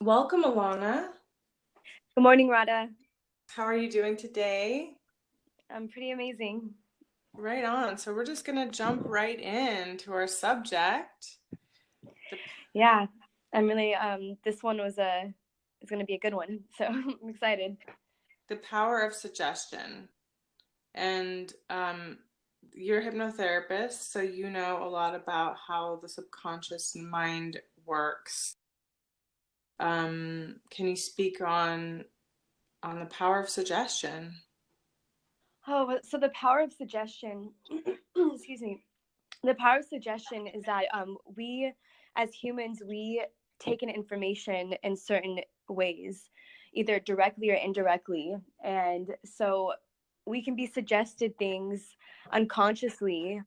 Welcome, Alana. Good morning, Radha. How are you doing today? I'm pretty amazing. Right on. So we're just going to jump right into our subject. The, Yeah, I'm really this one was a is going to be a good one. So, I'm excited. the power of suggestion. And you're a hypnotherapist, so you know a lot about how the subconscious mind works. Can you speak on the power of suggestion? Oh, so the power of suggestion, excuse me. The power of suggestion is that we as humans we take in information in certain ways, either directly or indirectly. And so we can be suggested things unconsciously,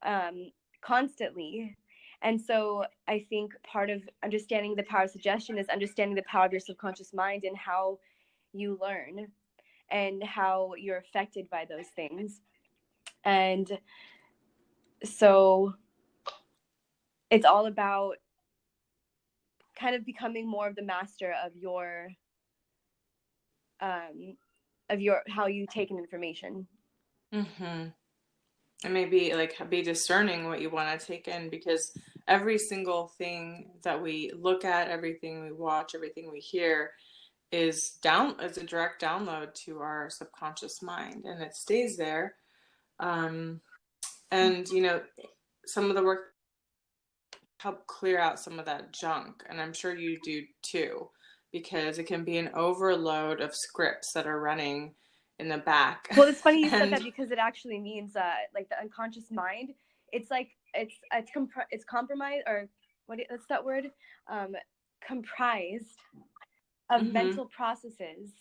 um, constantly. And so I think part of understanding the power of suggestion is understanding the power of your subconscious mind and how you learn and how you're affected by those things. And so it's all about kind of becoming more of the master of your how you take in information. Mm-hmm. And maybe like be discerning what you want to take in, because every single thing that we look at, everything we watch, everything we hear is a direct download to our subconscious mind, and it stays there. um, and some of the work help clear out some of that junk, and I'm sure you do too, because it can be an overload of scripts that are running in the back. Well, it's funny you said And that because it actually means like the unconscious mind. It's like it's compromised, or what's that word? Comprised of mm-hmm, mental processes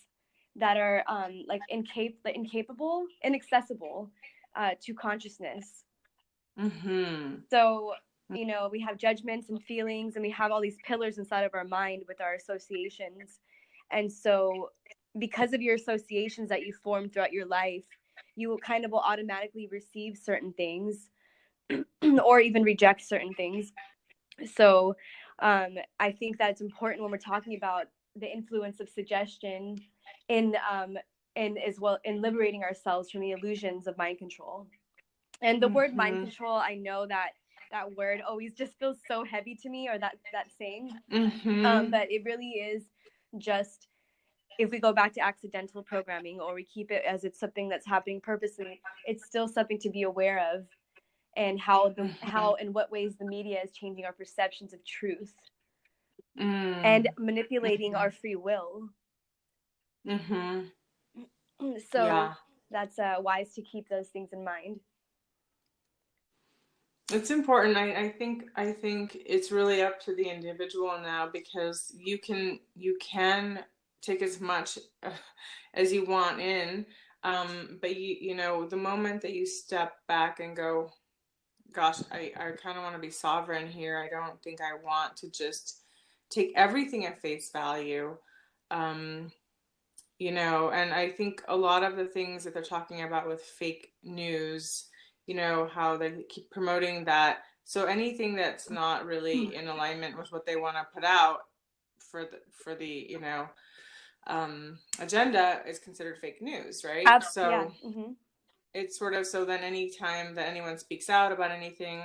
that are like incapable, inaccessible to consciousness. mm-hmm, So, we have judgments and feelings, and we have all these pillars inside of our mind with our associations. And so, because of your associations that you form throughout your life, you will kind of will automatically receive certain things or even reject certain things. So, I think that it's important when we're talking about the influence of suggestion in in as well in liberating ourselves from the illusions of mind control. And the word mind mm-hmm, control, I know that that word always just feels so heavy to me, or that saying. mm-hmm. But it really is just, if we go back to accidental programming, or we keep it as it's something that's happening purposely, it's still something to be aware of, and Mm-hmm. how in what ways the media is changing our perceptions of truth and Mm. manipulating our free will. Mm-hmm. So Yeah. that's wise to keep those things in mind. It's important. I think it's really up to the individual now, because you can take as much as you want in, but the moment that you step back and go, gosh, I kind of want to be sovereign here. I don't think I want to just take everything at face value. Um, and I think a lot of the things that they're talking about with fake news, how they keep promoting that. So anything that's not really in alignment with what they want to put out for the agenda is considered fake news, right? Yeah. So it's sort of, so then anytime that anyone speaks out about anything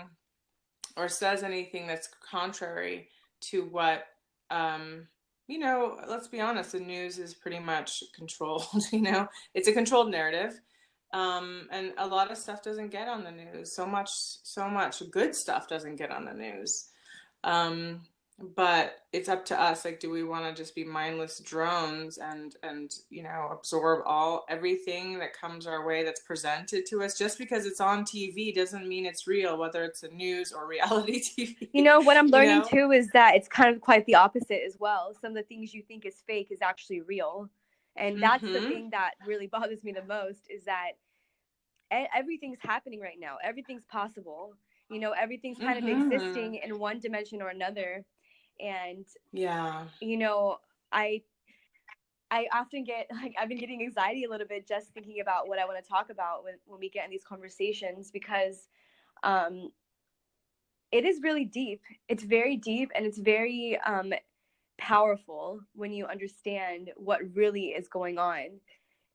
or says anything that's contrary to what, let's be honest, the news is pretty much controlled. It's a controlled narrative. And a lot of stuff doesn't get on the news. So much good stuff doesn't get on the news. But it's up to us. Like, do we want to just be mindless drones and absorb everything that comes our way that's presented to us? Just because it's on TV doesn't mean it's real, whether it's a news or reality TV. What I'm you learning know? too is that it's kind of quite the opposite as well. Some of the things you think is fake is actually real. And that's the Mm-hmm. thing that really bothers me the most, is that everything's happening right now. Everything's possible. Everything's kind of Mm-hmm. existing in one dimension or another. And, Yeah. you know, I I often get like, I've been getting anxiety a little bit just thinking about what I want to talk about when we get in these conversations, because um it is really deep. It's very deep, and it's very powerful when you understand what really is going on.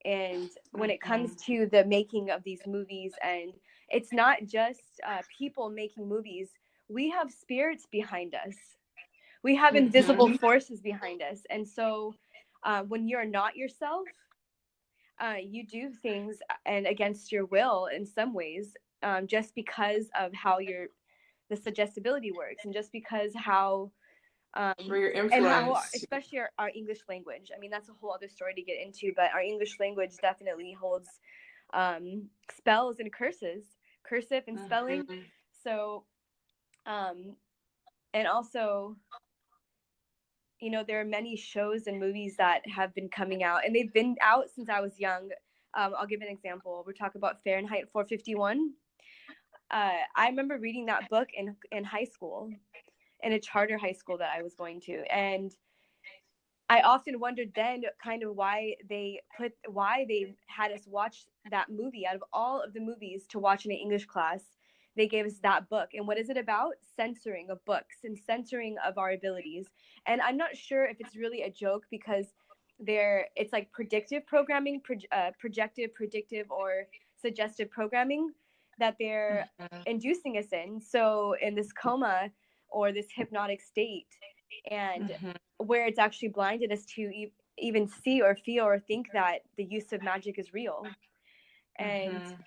And when it comes to the making of these movies, and it's not just people making movies, we have spirits behind us. We have invisible forces behind us. And so when you're not yourself, you do things and against your will in some ways, just because of how the suggestibility works, and just because how Where your and how, influence. especially our English language. I mean, that's a whole other story to get into, but our English language definitely holds spells and curses, cursive and spelling. So, and also, you know, there are many shows and movies that have been coming out, and they've been out since I was young. I'll give an example. We're talking about Fahrenheit 451. I remember reading that book in high school, in a charter high school that I was going to. And I often wondered then kind of why they had us watch that movie. Out of all of the movies to watch in an English class, they gave us that book. And what is it about? Censoring of books and censoring of our abilities. And I'm not sure if it's really a joke, because it's like predictive programming, projective, predictive, or suggestive programming that they're inducing us in. So in this coma or this hypnotic state, and where it's actually blinded us to even see or feel or think that the use of magic is real. And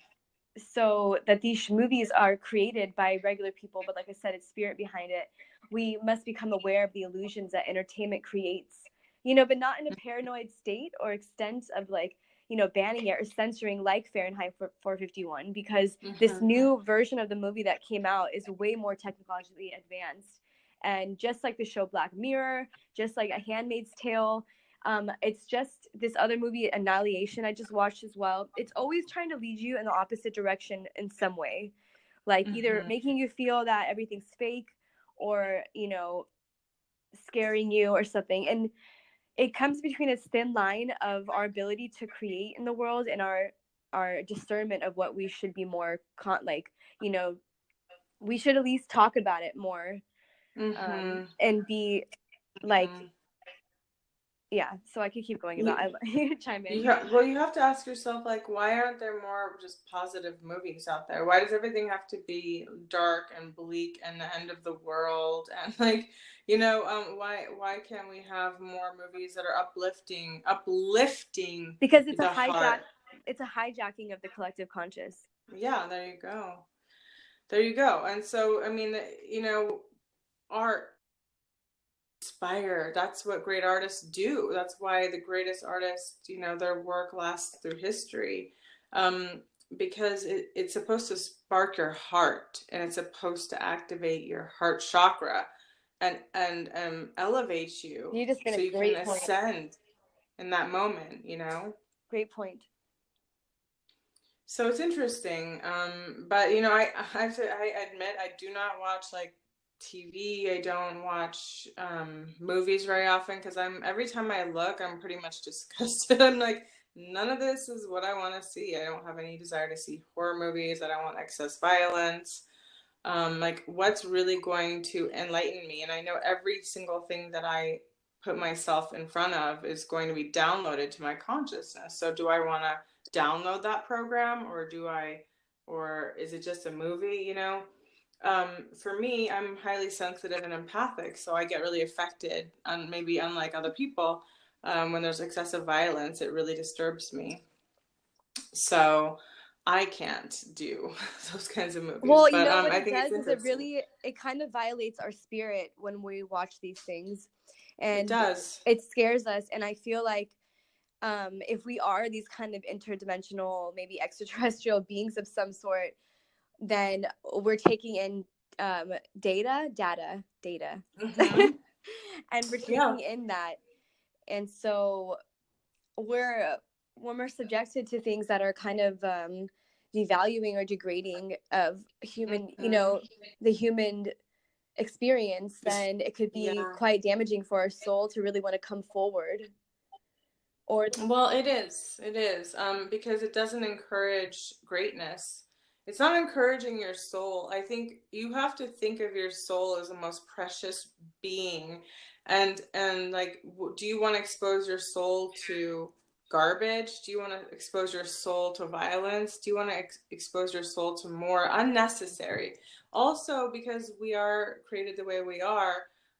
so that these movies are created by regular people, but like I said, it's spirit behind it. We must become aware of the illusions that entertainment creates, you know, but not in a paranoid state or extent of like, you know, banning it or censoring like Fahrenheit 451, because this new version of the movie that came out is way more technologically advanced. And just like the show Black Mirror, just like A Handmaid's Tale, it's just this other movie, Annihilation, I just watched as well. It's always trying to lead you in the opposite direction in some way, like either making you feel that everything's fake, or, you know, scaring you or something. And it comes between a thin line of our ability to create in the world and our discernment of what we should be more like, you know, we should at least talk about it more, and be like, yeah. So I could keep going about. I chime in. Well, you have to ask yourself, like, why aren't there more just positive movies out there? Why does everything have to be dark and bleak and the end of the world? And like, you know, why can't we have more movies that are uplifting Because it's the heart? It's a hijacking of the collective conscious. Yeah, there you go. There you go. And so, I mean, you know, art inspire. That's what great artists do. That's why the greatest artists, you know, their work lasts through history, because it's supposed to spark your heart, and it's supposed to activate your heart chakra, and elevate you. You just been so a you great can point. ascend in that moment. You know. Great point. So it's interesting, but you know, I admit I do not watch like TV. I don't watch movies very often, because every time I look, I'm pretty much disgusted. I'm like, none of this is what I want to see. I don't have any desire to see horror movies. I don't want excess violence. Like, what's really going to enlighten me? And I know every single thing that I put myself in front of is going to be downloaded to my consciousness. So do I want to download that program, or is it just a movie, you know? For me, I'm highly sensitive and empathic, so I get really affected, and maybe unlike other people, when there's excessive violence, it really disturbs me. So I can't do those kinds of movies. Well, you but know what I it think it's does is interesting. it kind of violates our spirit when we watch these things, It and does. it scares us. And I feel like if we are these kind of interdimensional, maybe extraterrestrial beings of some sort, then we're taking in data, and we're taking in that. And so when we're subjected to things that are kind of devaluing or degrading of human, you know, the human experience, then it could be quite damaging for our soul to really want to come forward. Well, it is because it doesn't encourage greatness. it's not encouraging your soul. I think you have to think of your soul as the most precious being. And like, do you want to expose your soul to garbage? Do you want to expose your soul to violence? Do you want to expose your soul to more unnecessary? Also, because we are created the way we are,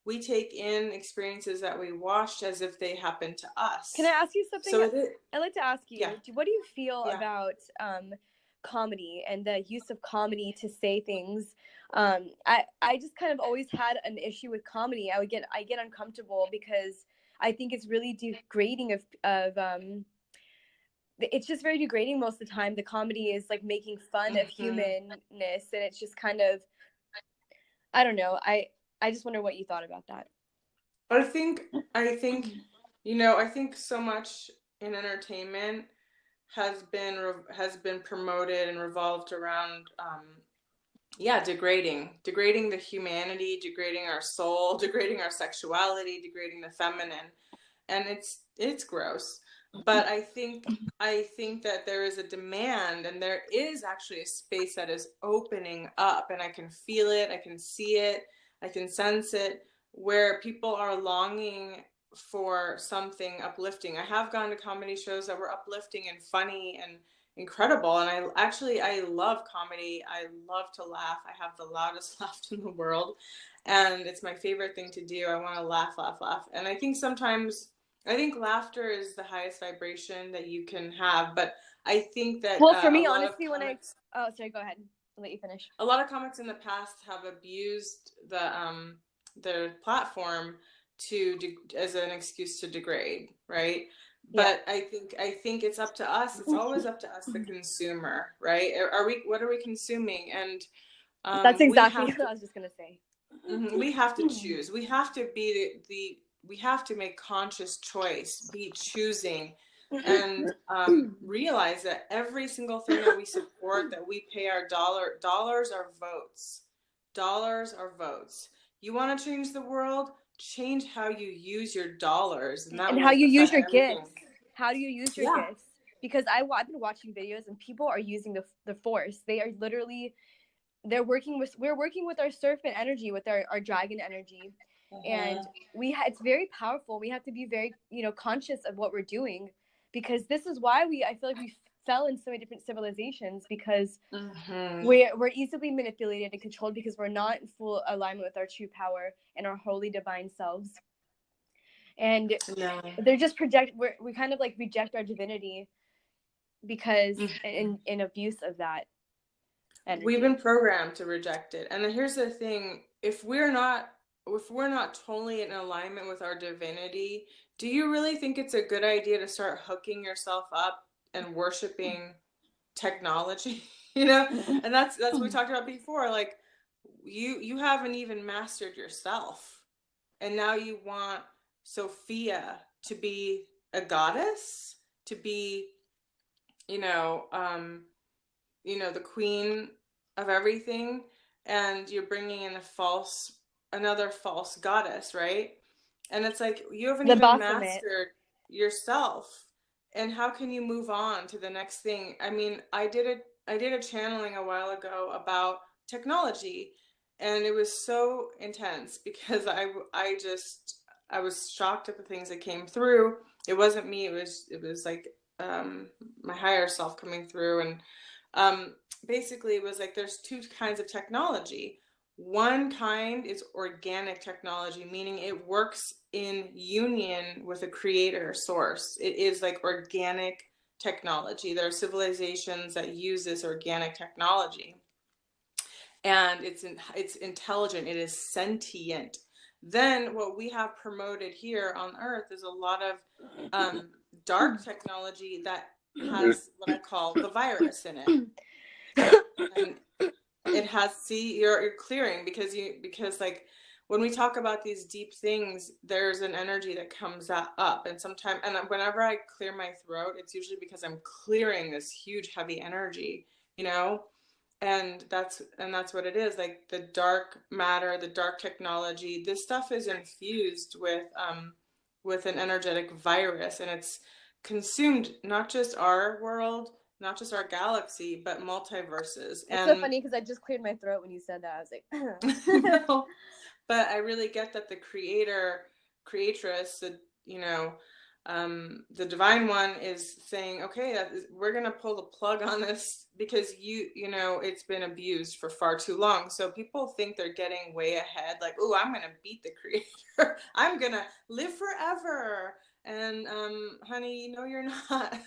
we take in experiences that we watched as if they happened to us. Can I ask you something? So it is, I'd like to ask you, yeah, what do you feel yeah. about comedy and the use of comedy to say things? I just kind of always had an issue with comedy. I get uncomfortable because I think it's really degrading of it's just very degrading most of the time. The comedy is like making fun of humanness, and it's just kind of, I don't know. I just wonder what you thought about that. I think, I think, I think so much in entertainment has been promoted and revolved around, degrading the humanity, degrading our soul, degrading our sexuality, degrading the feminine, and it's gross. But I think that there is a demand, and there is actually a space that is opening up, and I can feel it, I can see it, I can sense it, where people are longing for something uplifting. I have gone to comedy shows that were uplifting and funny and incredible, and I love comedy. I love to laugh. I have the loudest laugh in the world, and it's my favorite thing to do. I want to laugh, laugh, laugh. And I think laughter is the highest vibration that you can have. But I think that Well, for a me, lot of honestly, comics, oh, sorry, go ahead. I'll let you finish. a lot of comics in the past have abused the platform as an excuse to degrade, right? Yeah. But I think it's up to us. It's always up to us, the consumer, right? What are we consuming? And That's we exactly have what to, I was just gonna say. we have to choose. We have to be we have to make conscious choice, be choosing, and realize that every single thing that we support, that we pay our dollars are votes. Dollars are votes. You want to change the world? Change how you use your dollars, and that And how will you use affect your everything. gifts. How do you use your Yeah. gifts? Because I've been watching videos and people are using the force. They are literally, we're working with our serpent energy, with our dragon energy, and it's very powerful. We have to be very conscious of what we're doing, because this is why I feel like we fell in so many different civilizations, because we're easily manipulated and controlled because we're not in full alignment with our true power and our holy divine selves. And No. they're just we kind of like reject our divinity because in abuse of that energy. We've been programmed to reject it. And then here's the thing, if we're not totally in alignment with our divinity, do you really think it's a good idea to start hooking yourself up and worshiping technology? And that's what we talked about before. Like, you haven't even mastered yourself, and now you want Sophia to be a goddess, to be, you know, um, the queen of everything, and you're bringing in another false goddess, right? And it's like, you haven't The even Baphomet. mastered yourself, and how can you move on to the next thing? I mean, I did a channeling a while ago about technology, and it was so intense because I was shocked at the things that came through. It wasn't me, it was like, my higher self coming through. And basically it was like, there's two kinds of technology. One kind is organic technology, meaning it works in union with a creator source. It is like organic technology. There are civilizations that use this organic technology, and it's intelligent, it is sentient. Then what we have promoted here on Earth is a lot of dark technology that has what I call the virus in it. And it has, see, you're clearing, because like, when we talk about these deep things, there's an energy that comes up, and sometimes, and whenever I clear my throat, it's usually because I'm clearing this huge heavy energy, you know. And that's what it is. Like, the dark matter, the dark technology, this stuff is infused with an energetic virus, and it's consumed not just our world, not just our galaxy, but multiverses. It's so And funny because I just cleared my throat when you said that. I was like, no, but I really get that the creatress, the divine one is saying, okay, we're going to pull the plug on this because it's been abused for far too long. So people think they're getting way ahead, like, oh, I'm going to beat the creator. I'm going to live forever. And honey, no, you're not.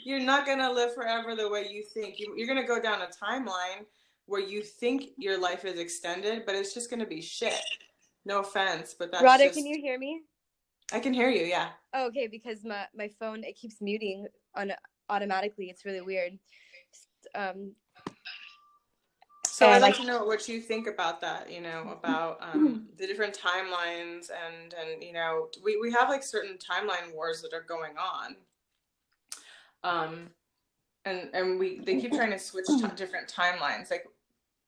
You're not going to live forever the way you think. You're going to go down a timeline where you think your life is extended, but it's just going to be shit. No offense, but that's Rhoda, just... can you hear me? I can hear you, yeah. Oh, okay, because my phone, it keeps muting automatically. It's really weird. So I'd like to know what you think about that, about the different timelines and we have like certain timeline wars that are going on. And they keep trying to switch different timelines, like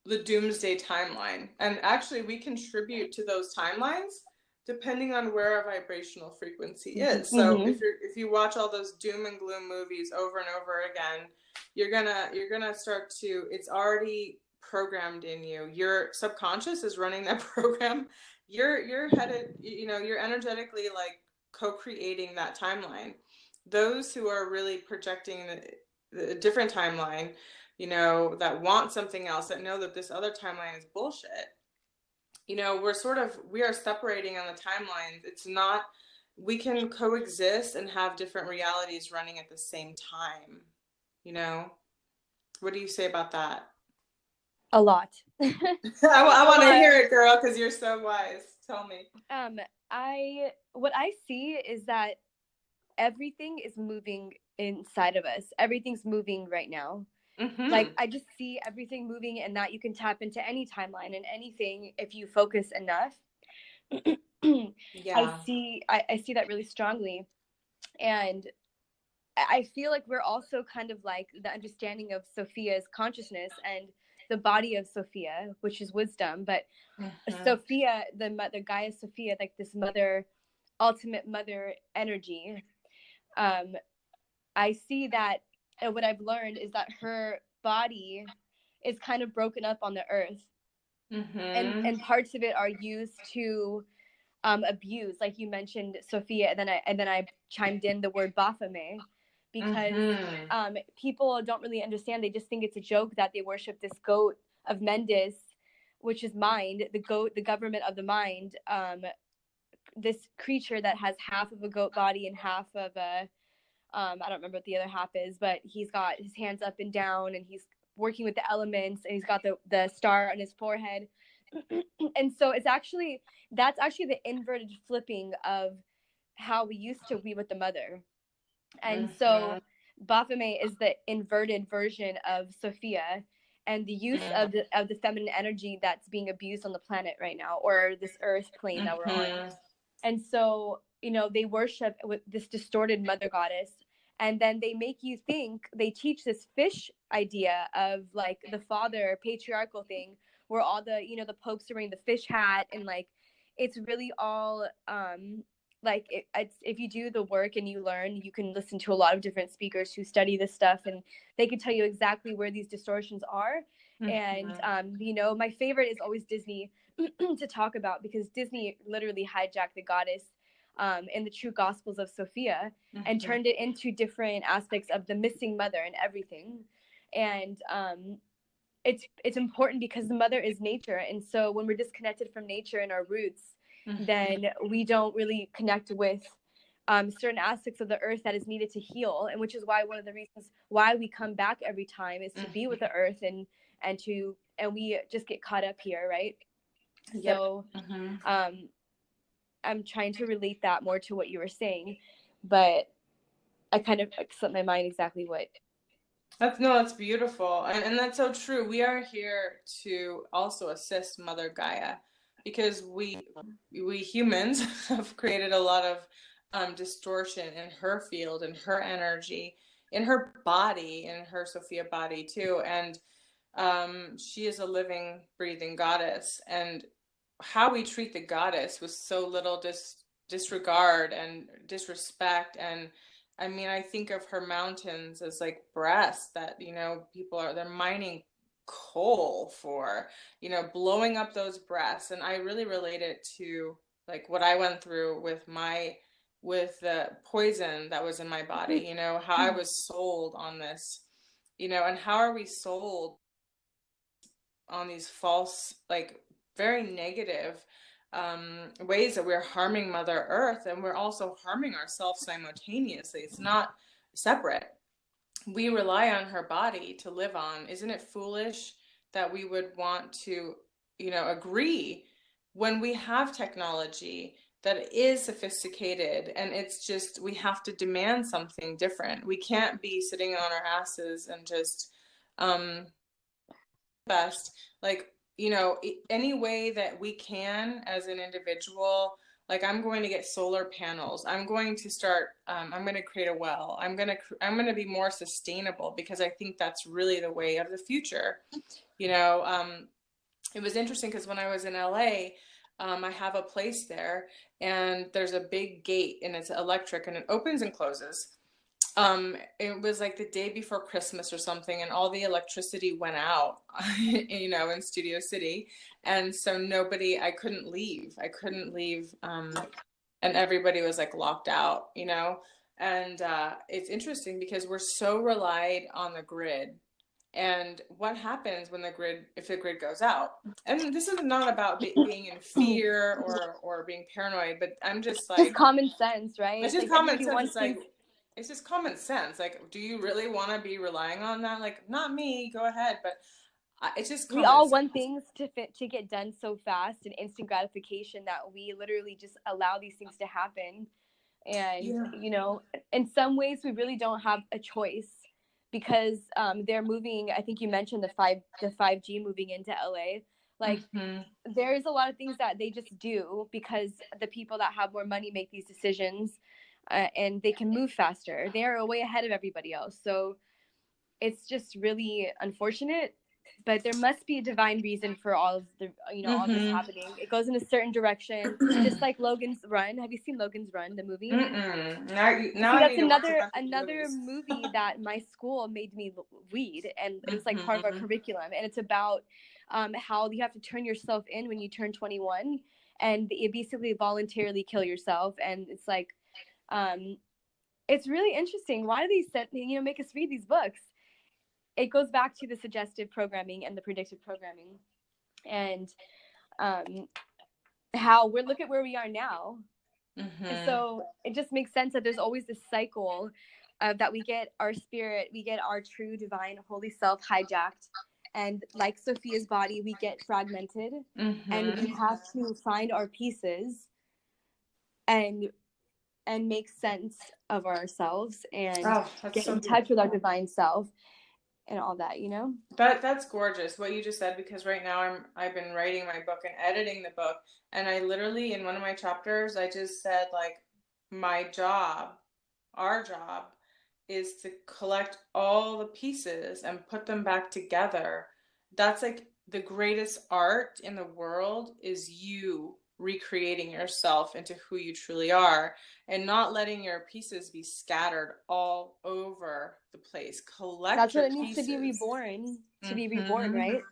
the doomsday timeline. And actually we contribute to those timelines depending on where our vibrational frequency is. So if you watch all those doom and gloom movies over and over again, you're gonna start to, it's already programmed in you. Your subconscious is running that program. You're headed, you're energetically like co-creating that timeline. Those who are really projecting the different timeline, that want something else, that know that this other timeline is bullshit, we are separating on the timelines. It's not, we can coexist and have different realities running at the same time. What do you say about that? A lot. I want to hear it, girl, because you're so wise. Tell me. What I see is that everything is moving inside of us. Everything's moving right now. Like, I just see everything moving, and that you can tap into any timeline and anything if you focus enough. Yeah. I see that really strongly. And I feel like we're also kind of like the understanding of Sophia's consciousness and the body of Sophia, which is wisdom. But Sophia, the Gaia Sophia, like this mother, ultimate mother energy. I see that, and what I've learned is that her body is kind of broken up on the earth. And parts of it are used to abuse, like you mentioned, Sophia, and then I chimed in the word Baphomet, because people don't really understand. They just think it's a joke that they worship this goat of Mendes, which is mind, the goat, the government of the mind, this creature that has half of a goat body and half of a I don't remember what the other half is, but he's got his hands up and down, and he's working with the elements, and he's got the star on his forehead. And so that's actually the inverted flipping of how we used to be with the mother. And so Baphomet is the inverted version of Sophia, and the use of the feminine energy that's being abused on the planet right now, or this earth plane that we're on. And so, they worship with this distorted mother goddess, and then they make you think, they teach this fish idea of like the father patriarchal thing, where all the, the popes are wearing the fish hat, and like, it's really all, like if you do the work and you learn, you can listen to a lot of different speakers who study this stuff, and they can tell you exactly where these distortions are. And, my favorite is always Disney to talk about, because Disney literally hijacked the goddess in the true gospels of Sophia and turned it into different aspects of the missing mother and everything. And it's important because the mother is nature. And so when we're disconnected from nature and our roots, then we don't really connect with certain aspects of the earth that is needed to heal. And which is why one of the reasons why we come back every time is to be with the earth, and we just get caught up here, right? Yep. So I'm trying to relate that more to what you were saying, but I kind of slipped my mind exactly what. That's beautiful. And that's so true. We are here to also assist Mother Gaia, because we humans have created a lot of distortion in her field, in her energy, in her body, in her Sophia body too. And she is a living, breathing goddess. And how we treat the goddess with so little disregard and disrespect, and I mean, I think of her mountains as like breasts that, they're mining coal for, blowing up those breasts. And I really relate it to like what I went through with the poison that was in my body, how I was sold on this, and how are we sold on these false, like very negative ways that we're harming Mother Earth, and we're also harming ourselves simultaneously. It's not separate. We rely on her body to live on. Isn't it foolish that we would want to, agree when we have technology that is sophisticated, and it's just we have to demand something different. We can't be sitting on our asses and just best, like, any way that we can as an individual. Like, I'm going to get solar panels. I'm going to start, I'm going to create a well. I'm going to be more sustainable, because I think that's really the way of the future. It was interesting because when I was in LA, I have a place there, and there's a big gate, and it's electric, and it opens and closes. It was like the day before Christmas or something, and all the electricity went out, in Studio City. And so I couldn't leave. And everybody was like locked out, and it's interesting because we're so relied on the grid. And what happens if the grid goes out? And this is not about being in fear or being paranoid, but I'm just like, just common sense, right? it's just like common sense. wants It's just common sense. Like, do you really want to be relying on that? Like, not me, go ahead. But it's just common we all sense. want things to get done so fast and instant gratification that we literally just allow these things to happen. And in some ways we really don't have a choice, because they're moving. I think you mentioned the 5G moving into LA. Like, there's a lot of things that they just do because the people that have more money make these decisions, and they can move faster. They're way ahead of everybody else. So it's just really unfortunate, but there must be a divine reason for all of the all this happening. It goes in a certain direction, just like Logan's Run. Have you seen Logan's Run, the movie? Now that's another movie that my school made me read, and it was like part of our curriculum. And it's about how you have to turn yourself in when you turn 21, and you basically voluntarily kill yourself. And it's like, it's really interesting. Why do they make us read these books? It goes back to the suggestive programming and the predictive programming, and how look at where we are now. So it just makes sense that there's always this cycle of that we get our spirit, we get our true divine holy self hijacked, and like Sophia's body, we get fragmented, and we have to find our pieces and make sense of ourselves, and get in touch with our divine self and all that, That's gorgeous what you just said, because right now I've been writing my book and editing the book, and I literally, in one of my chapters, I just said, like, our job is to collect all the pieces and put them back together. That's like the greatest art in the world, is you recreating yourself into who you truly are, and not letting your pieces be scattered all over the place. Collect That's your what it pieces. needs to be reborn, right?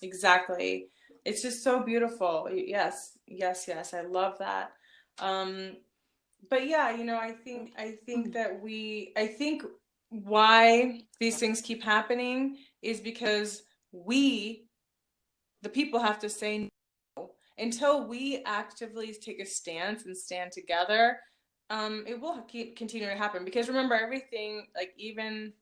Exactly. It's just so beautiful. Yes, I love that. But yeah, I think why these things keep happening is because the people, have to say no. Until we actively take a stance and stand together, it will continue to happen. Because remember, everything, like, even,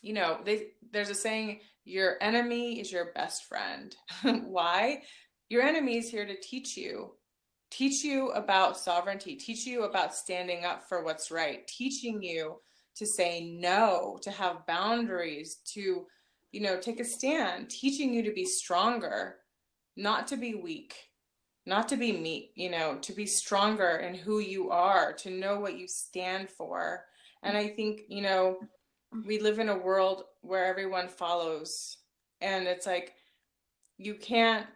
there's a saying, your enemy is your best friend. Why? Your enemy is here to teach you about sovereignty, teach you about standing up for what's right, teaching you to say no, to have boundaries, to, take a stand, teaching you to be stronger, not to be weak, not to be meek, to be stronger in who you are, to know what you stand for. And I think, we live in a world where everyone follows, and it's like, you can't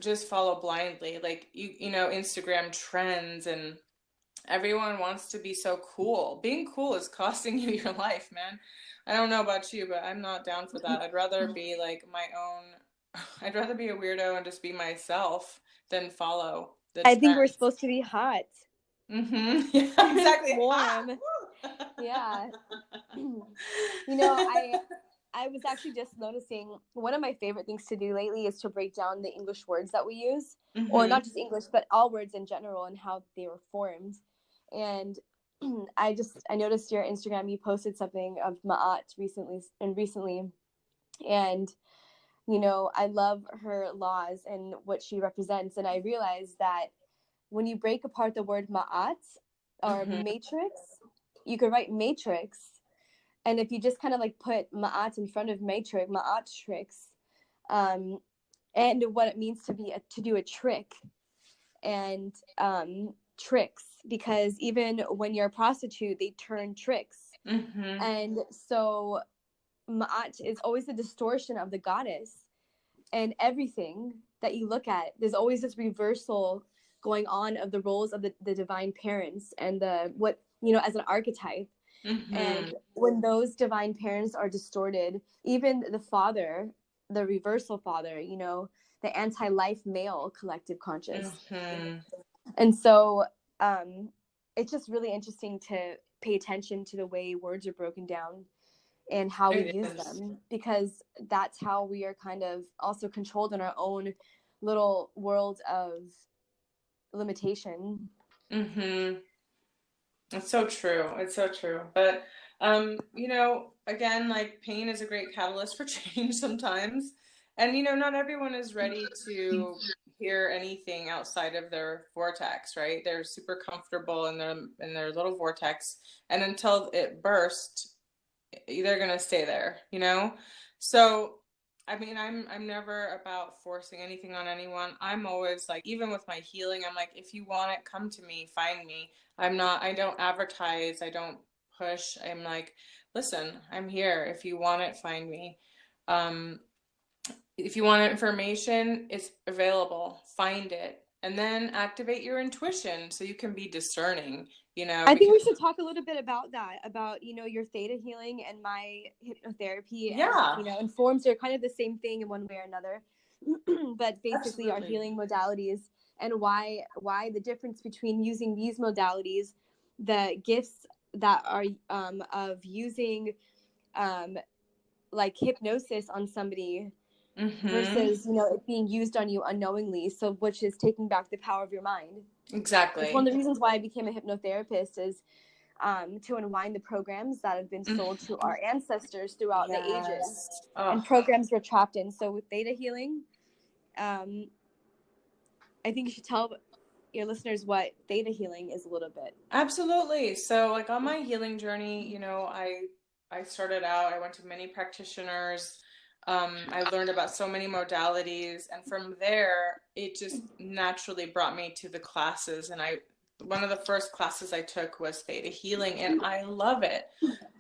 just follow blindly. Like, Instagram trends and everyone wants to be so cool. Being cool is costing you your life, man. I don't know about you, but I'm not down for that. I'd rather be like my own, I'd rather be a weirdo and just be myself than follow the I think we're trends. supposed to be hot. Mm-hmm. Yeah, exactly. Warm. Yeah. I was actually just noticing one of my favorite things to do lately is to break down the English words that we use, or Mm-hmm. not just English, but all words in general and how they were formed. And I noticed your Instagram, you posted something of Ma'at recently. And, I love her laws and what she represents. And I realized that when you break apart the word Ma'at or Mm-hmm. matrix, you could write matrix. And if you just kind of like put Ma'at in front of matrix, and what it means to do a trick and tricks, because even when you're a prostitute, they turn tricks. Mm-hmm. And so Ma'at is always the distortion of the goddess. And everything that you look at, there's always this reversal going on of the roles of the divine parents and as an archetype. Mm-hmm. And when those divine parents are distorted, even the father, the reversal father, the anti-life male collective conscious. Mm-hmm. And so it's just really interesting to pay attention to the way words are broken down and how we It use is. them, because that's how we are kind of also controlled in our own little world of limitation. Mm-hmm. It's so true. It's so true. But again, like pain is a great catalyst for change sometimes. And not everyone is ready to hear anything outside of their vortex, right? They're super comfortable in their little vortex, and until it bursts, they're gonna stay there. So I mean, I'm never about forcing anything on anyone. I'm always like, even with my healing, I'm like, if you want it, come to me, find me. I don't advertise, I don't push. I'm like, listen, I'm here. If you want it, find me. Um, if you want information, it's available. Find it. And then activate your intuition so you can be discerning, I think we because should talk a little bit about that, about, your theta healing and my hypnotherapy, as, yeah, and forms are kind of the same thing in one way or another, but basically our absolutely. healing modalities, and why the difference between using these modalities, the gifts that are of using like hypnosis on somebody Mm-hmm. versus, it being used on you unknowingly, so which is taking back the power of your mind. It's one Exactly. of the reasons why I became a hypnotherapist, is to unwind the programs that have been sold to our ancestors throughout the ages, Yes. Oh, and programs we're trapped in. So with theta healing, um, I think you should tell your listeners what theta healing is a little bit. absolutely. So, like on my healing journey, I started out. I went to many practitioners. I learned about so many modalities, and from there, it just naturally brought me to the classes. And one of the first classes I took was Theta Healing, and I love it.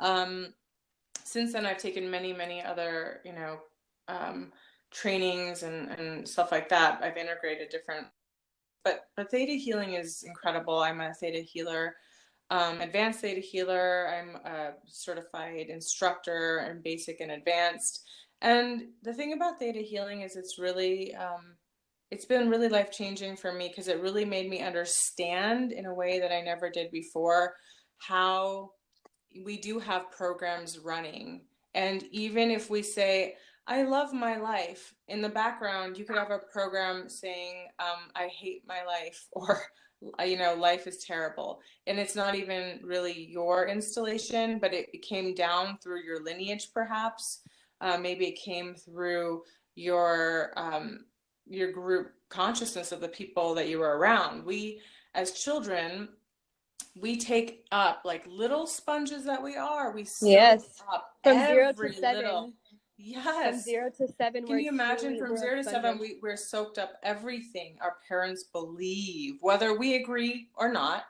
Um, since then, I've taken many, many other, trainings and stuff like that. I've integrated different, but theta healing is incredible. I'm a theta healer, advanced theta healer. I'm a certified instructor in basic and advanced. And the thing about theta healing is it's been really life changing for me, because it really made me understand in a way that I never did before how we do have programs running. And even if we say, I love my life, in the background, you could have a program saying, I hate my life, or, life is terrible. And it's not even really your installation, but it came down through your lineage, perhaps. Maybe it came through your group consciousness of the people that you were around. We, as children, we take up, like little sponges that we are, we soak Yes, up from zero to every little. seven. From Yes. 0 to 7, Can we're you imagine, extremely, from we're like 0 to 7, sponges. we're soaked up everything our parents believe, whether we agree or not.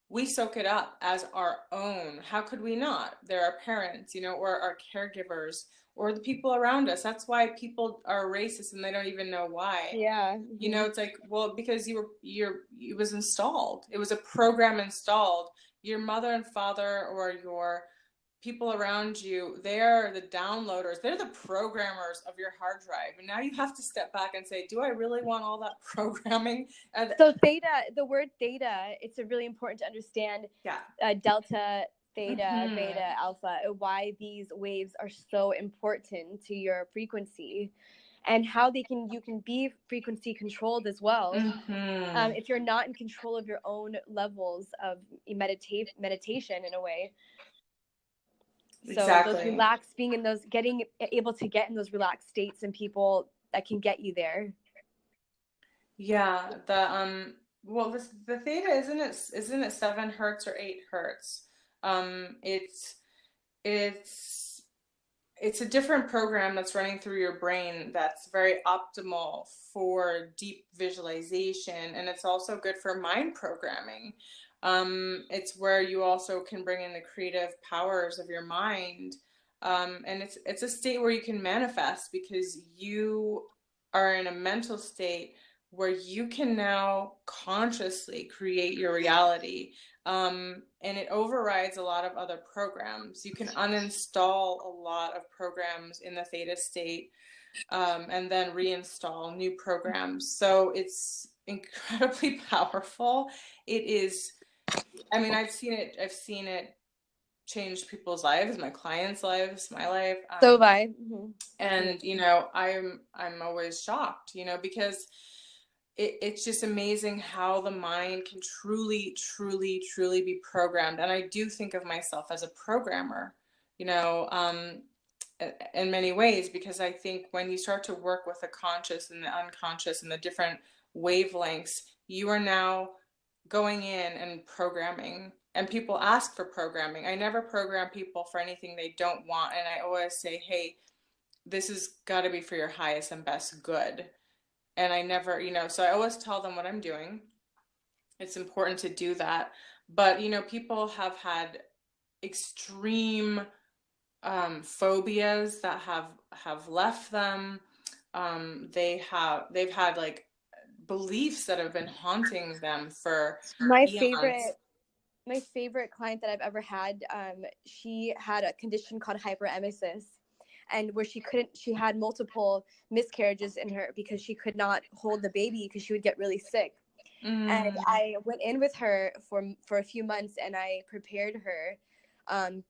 We soak it up as our own. How could we not? They're our parents, or our caregivers. or the people around us. That's why people are racist and they don't even know why. Yeah. You know, it's like, well, because it was installed. It was a program installed. Your mother and father or your people around you, they are the downloaders. They're the programmers of your hard drive. And now you have to step back and say, do I really want all that programming? So theta, the word theta, it's really important to understand Yeah. Delta, theta, beta, alpha, why these waves are so important to your frequency, and how you can be frequency controlled as well. If you're not in control of your own levels of meditation in a way. So those relaxed, being in those, able to get in those relaxed states, and people that can get you there. Yeah, well, the theta, isn't it 7 hertz or 8 hertz? It's it's a different program that's running through your brain that's very optimal for deep visualization, and it's also good for mind programming. It's where you also can bring in the creative powers of your mind, and it's a state where you can manifest because you are in a mental state where you can now consciously create your reality. And it overrides a lot of other programs. You can uninstall a lot of programs in the theta state, and then reinstall new programs. So it's incredibly powerful. It is, I mean, I've seen it change people's lives, my clients' lives, my life. So have I. And, you know, I'm always shocked, you know, because it's just amazing how the mind can truly, truly, truly be programmed. And I do think of myself as a programmer, you know, in many ways, because I think when you start to work with the conscious and the unconscious and the different wavelengths, you are now going in and programming. And people ask for programming. I never program people for anything they don't want. And I always say, hey, this has got to be for your highest and best good. And I never, you know, so I always tell them what I'm doing. It's important to do that. But, you know, people have had extreme phobias that have left them. They've had like beliefs that have been haunting them for eons. My favorite client that I've ever had, she had a condition called hyperemesis, and where she had multiple miscarriages in her because she could not hold the baby because she would get really sick. And I went in with her for a few months, and I prepared her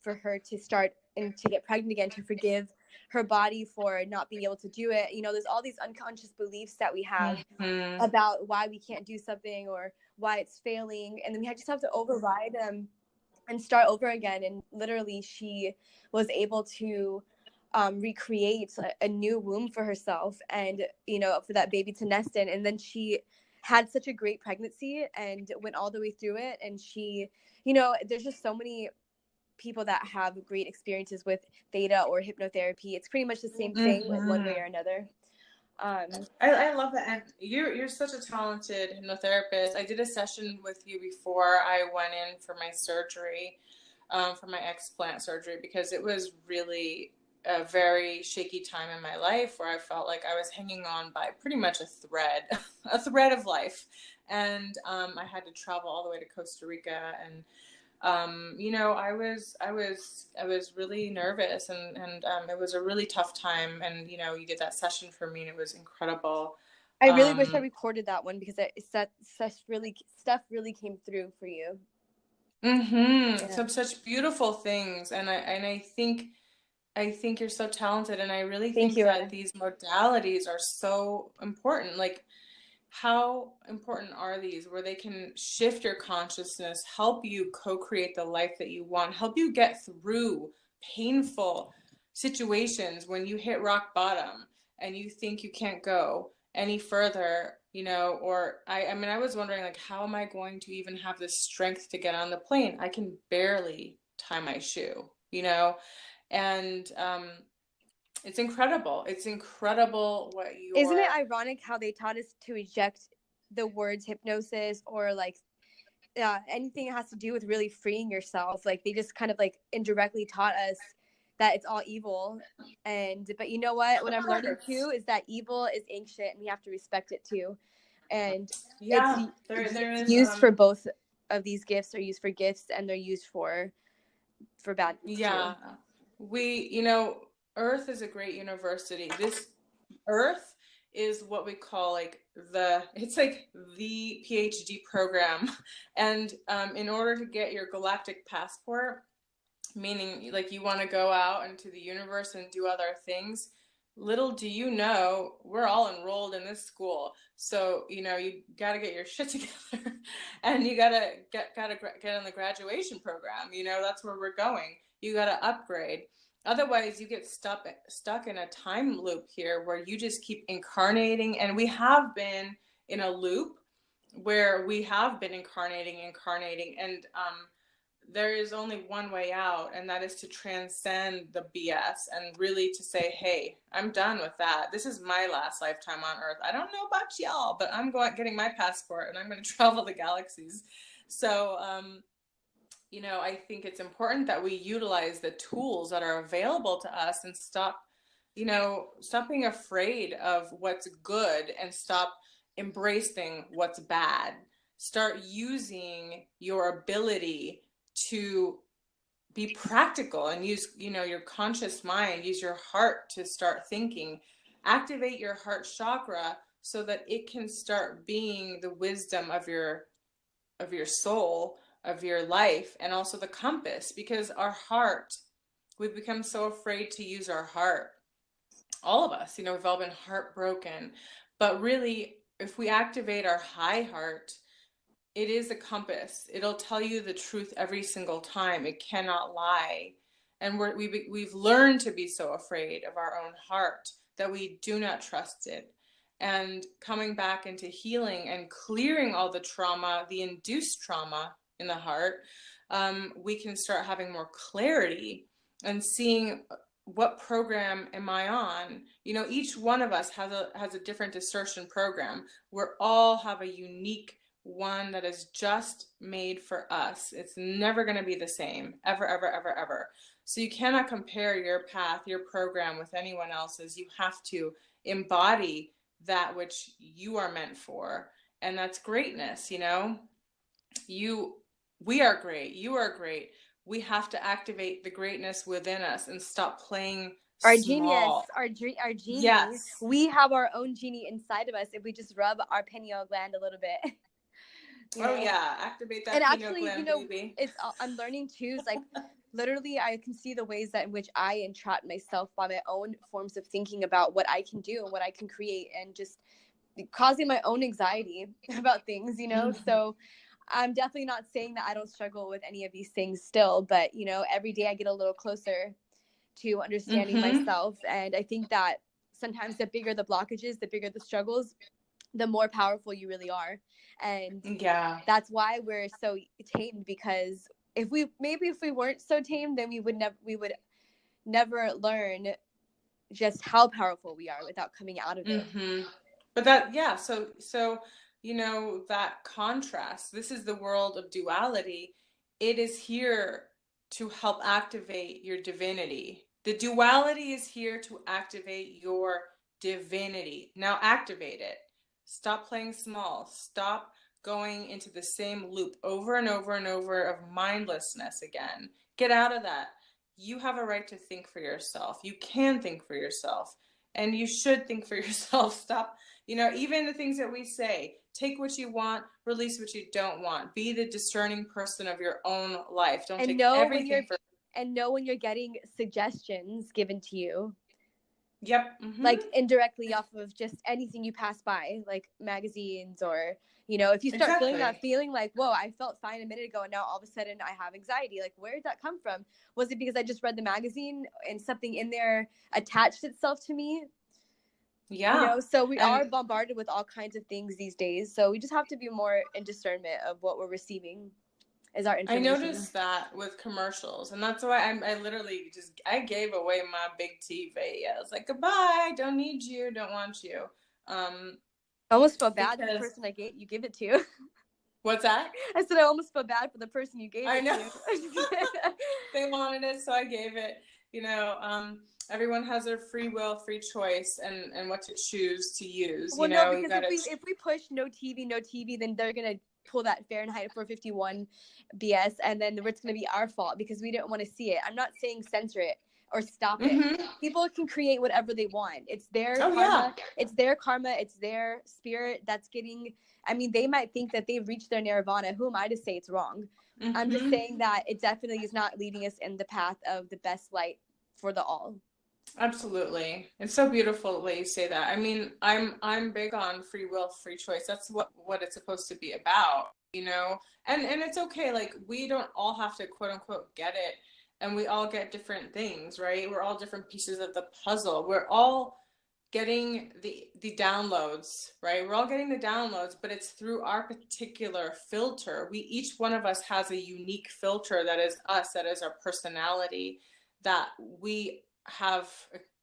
for her to start and to get pregnant again, to forgive her body for not being able to do it. You know, there's all these unconscious beliefs that we have about why we can't do something or why it's failing, and then we just have to override them and start over again. And literally, she was able to recreate a new womb for herself, and, you know, for that baby to nest in. And then she had such a great pregnancy and went all the way through it. And she, you know, there's just so many people that have great experiences with theta or hypnotherapy. It's pretty much the same thing, one way or another. I love that. And you're such a talented hypnotherapist. I did a session with you before I went in for my surgery, for my explant surgery, because it was really a very shaky time in my life where I felt like I was hanging on by pretty much a thread, a thread of life. And I had to travel all the way to Costa Rica, and you know, I was really nervous, and it was a really tough time. And, you know, you did that session for me, and it was incredible. I really wish I recorded that one, because stuff really came through for you. Such beautiful things. And I think you're so talented, and I really think that these modalities are so important. Like, how important are these, where they can shift your consciousness, help you co-create the life that you want, help you get through painful situations when you hit rock bottom and you think you can't go any further, you know? Or I mean, I was wondering, like, how am I going to even have the strength to get on the plane? I can barely tie my shoe, you know? And it's incredible. It's incredible what you. Isn't it ironic how they taught us to reject the words hypnosis or like anything that has to do with really freeing yourself? Like, they just kind of like indirectly taught us that it's all evil. But you know what Of I'm learning course. too is that evil is ancient and we have to respect it too. And Yeah, there it's is used for both of these gifts are used for gifts, and they're used for bad things too. yeah. Earth is a great university. This Earth is what we call like it's like the PhD program. And in order to get your galactic passport, meaning like you want to go out into the universe and do other things, little do you know, we're all enrolled in this school. So, you got to get your shit together and you got to get on the graduation program. That's where we're going. You got to upgrade. Otherwise, you get stuck in a time loop here where you just keep incarnating. And we have been in a loop where we have been incarnating, and there is only one way out, and that is to transcend the BS and really to say, hey, I'm done with that. This is my last lifetime on Earth. I don't know about y'all, but I'm getting my passport and I'm going to travel the galaxies. So, I think it's important that we utilize the tools that are available to us and stop being afraid of what's good and stop embracing what's bad. Start using your ability to be practical and use, your conscious mind, use your heart to start thinking. Activate your heart chakra so that it can start being the wisdom of your soul, of your life, and also the compass, because our heart, we've become so afraid to use our heart. All of us, we've all been heartbroken, but really, if we activate our high heart, it is a compass. It'll tell you the truth every single time. It cannot lie. And we've learned to be so afraid of our own heart that we do not trust it. And coming back into healing and clearing all the trauma, the induced trauma in the heart, we can start having more clarity and seeing what program am I on. Each one of us has a different discernment program. We all have a unique one that is just made for us. It's never going to be the same, ever, ever, ever, ever. So you cannot compare your path, your program with anyone else's. You have to embody that which you are meant for. And that's greatness, we are great. You are great. We have to activate the greatness within us and stop playing our genius, small. our genie. Yes. We have our own genie inside of us if we just rub our pineal gland a little bit. Oh yeah, activate that and pineal actually, gland, baby. I'm learning too. It's like literally, I can see the ways that in which I entrap myself by my own forms of thinking about what I can do and what I can create, and just causing my own anxiety about things. So I'm definitely not saying that I don't struggle with any of these things still, but every day I get a little closer to understanding myself, and I think that sometimes the bigger the blockages, the bigger the struggles, the more powerful you really are. And yeah, that's why we're so tamed, because if we weren't so tamed, then we would never learn just how powerful we are without coming out of it. But so that contrast, this is the world of duality. It is here to help activate your divinity. The duality is here to activate your divinity. Now activate it. Stop playing small. Stop going into the same loop over and over and over of mindlessness again. Get out of that. You have a right to think for yourself. You can think for yourself. And you should think for yourself. Stop, even the things that we say, take what you want, release what you don't want. Be the discerning person of your own life. Don't take everything for. And know when you're getting suggestions given to you. Yep. Like indirectly off of just anything you pass by, like magazines, or if you start feeling that feeling like, whoa, I felt fine a minute ago and now all of a sudden I have anxiety, like where did that come from? Was it because I just read the magazine and something in there attached itself to me? Yeah. So we are bombarded with all kinds of things these days, so we just have to be more in discernment of what we're receiving as our information. I noticed that with commercials, and that's why I literally I gave away my big TV. I was like, goodbye, don't need you, don't want you. I almost felt bad for the person you give it to. What's that? I said I almost felt bad for the person you gave it to. They wanted it, so I gave it. Everyone has their free will, free choice, and what to choose to use. Well, no, You because gotta. if we push no TV, then they're gonna pull that Fahrenheit 451 BS, and then it's gonna be our fault because we don't want to see it. I'm not saying censor it or stop it. People can create whatever they want. It's their karma. It's their karma. It's their spirit that's getting. I mean, they might think that they've reached their nirvana. Who am I to say it's wrong? I'm just saying that it definitely is not leading us in the path of the best light for the all. Absolutely. It's so beautiful the way you say that. I mean, I'm big on free will, free choice. That's what it's supposed to be about, And it's okay. Like, we don't all have to quote unquote get it, and we all get different things, right? We're all different pieces of the puzzle. We're all getting the downloads, right? We're all getting the downloads, but it's through our particular filter. Each one of us has a unique filter that is us, that is our personality, that we have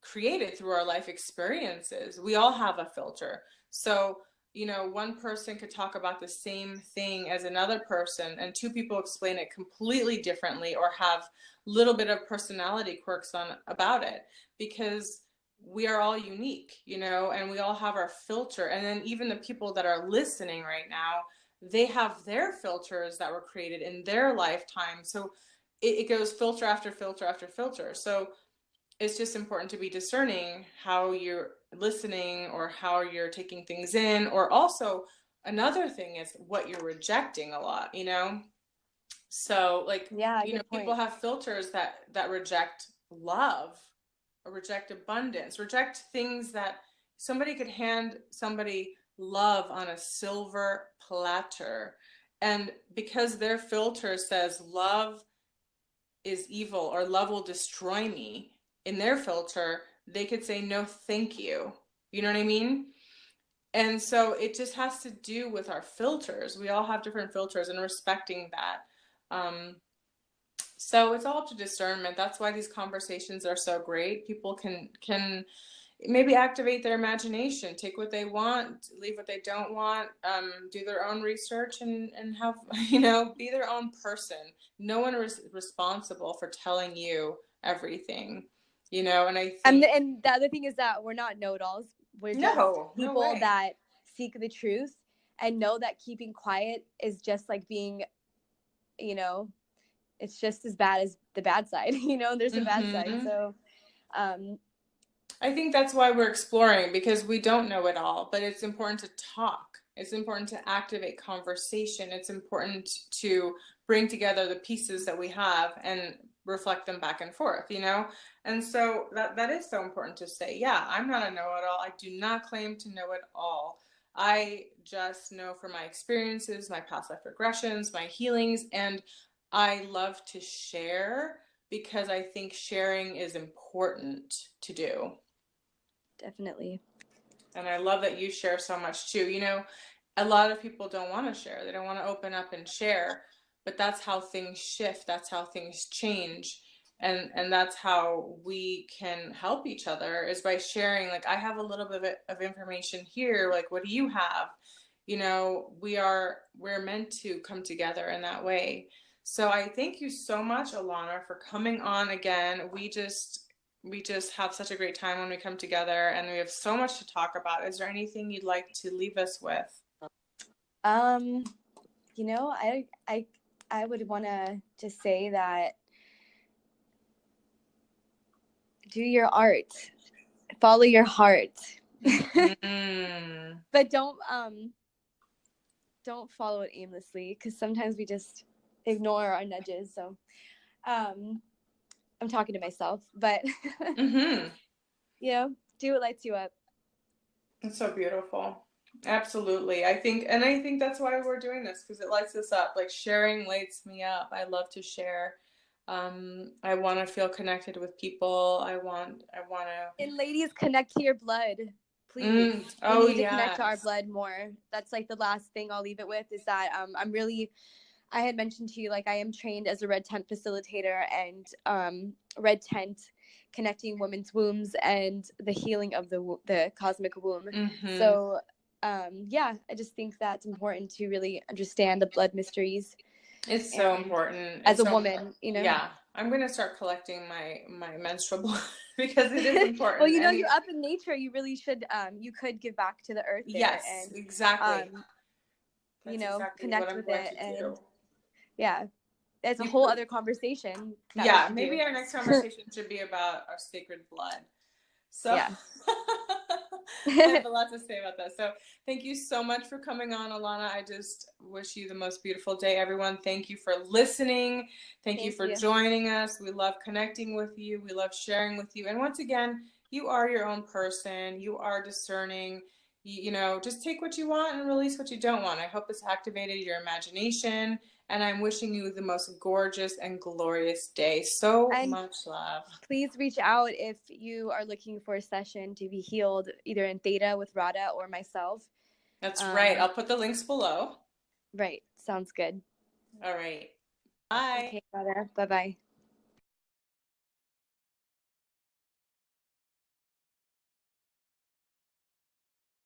created through our life experiences. We all have a filter. So, one person could talk about the same thing as another person, and two people explain it completely differently or have a little bit of personality quirks about it, because we are all unique, and we all have our filter. And then even the people that are listening right now, they have their filters that were created in their lifetime. So it goes filter after filter after filter. So it's just important to be discerning how you're listening or how you're taking things in. Or also, another thing is what you're rejecting a lot, So, like, people have filters that reject love, or reject abundance, reject things that somebody could hand somebody love on a silver platter. And because their filter says love is evil or love will destroy me, in their filter, they could say, no, thank you. You know what I mean? And so it just has to do with our filters. We all have different filters, and respecting that. So it's all up to discernment. That's why these conversations are so great. People can maybe activate their imagination, take what they want, leave what they don't want, do their own research, and have, be their own person. No one is responsible for telling you everything, and I think. And the other thing is that we're not know-it-alls. We're just people that seek the truth and know that keeping quiet is just like being, it's just as bad as the bad side. There's a bad side. So I think that's why we're exploring, because we don't know it all, but it's important to talk. It's important to activate conversation. It's important to bring together the pieces that we have and reflect them back and forth, And so that is so important to say, yeah, I'm not a know-it-all. I do not claim to know it all. I just know from my experiences, my past life regressions, my healings, and I love to share because I think sharing is important to do. Definitely. And I love that you share so much too. A lot of people don't want to share. They don't want to open up and share, but that's how things shift. That's how things change. And that's how we can help each other, is by sharing. Like, I have a little bit of information here. Like, what do you have? We're meant to come together in that way. So I thank you so much, Alana, for coming on again. We just have such a great time when we come together, and we have so much to talk about. Is there anything you'd like to leave us with? I would want to just say that do your art, follow your heart, but don't follow it aimlessly, because sometimes we just ignore our nudges. So I'm talking to myself, but do what lights you up. It's so beautiful. Absolutely. I think that's why we're doing this, because it lights us up. Like, sharing lights me up. I love to share. I want to feel connected with people. I want to. And ladies, connect to your blood, please. We need to connect to our blood more. That's like the last thing I'll leave it with, is that I had mentioned to you, like, I am trained as a red tent facilitator, and red tent connecting women's wombs and the healing of the cosmic womb. So I just think that's important to really understand the blood mysteries. It's so important as a woman, Yeah, I'm going to start collecting my menstrual blood because it is Well, important. you know, And you're up in nature. You really should. You could give back to the earth there, yes, and exactly. you That's know, exactly what connect I'm with going it. to And do. yeah, it's a You whole put, other conversation that we yeah, should do. maybe our next conversation should be about our sacred blood. So Yeah. I have a lot to say about that. So thank you so much for coming on, Alana. I just wish you the most beautiful day, everyone. Thank you for listening. Thank you Thank for you. joining us. We love connecting with you. We love sharing with you. And once again, you are your own person. You are discerning. You know, just take what you want and release what you don't want. I hope this activated your imagination. And I'm wishing you the most gorgeous and glorious day. So And much love. please reach out if you are looking for a session to be healed, either in Theta with Radha or myself. That's right. I'll put the links below. Right. Sounds good. All right. Bye. Okay, Radha. Bye-bye.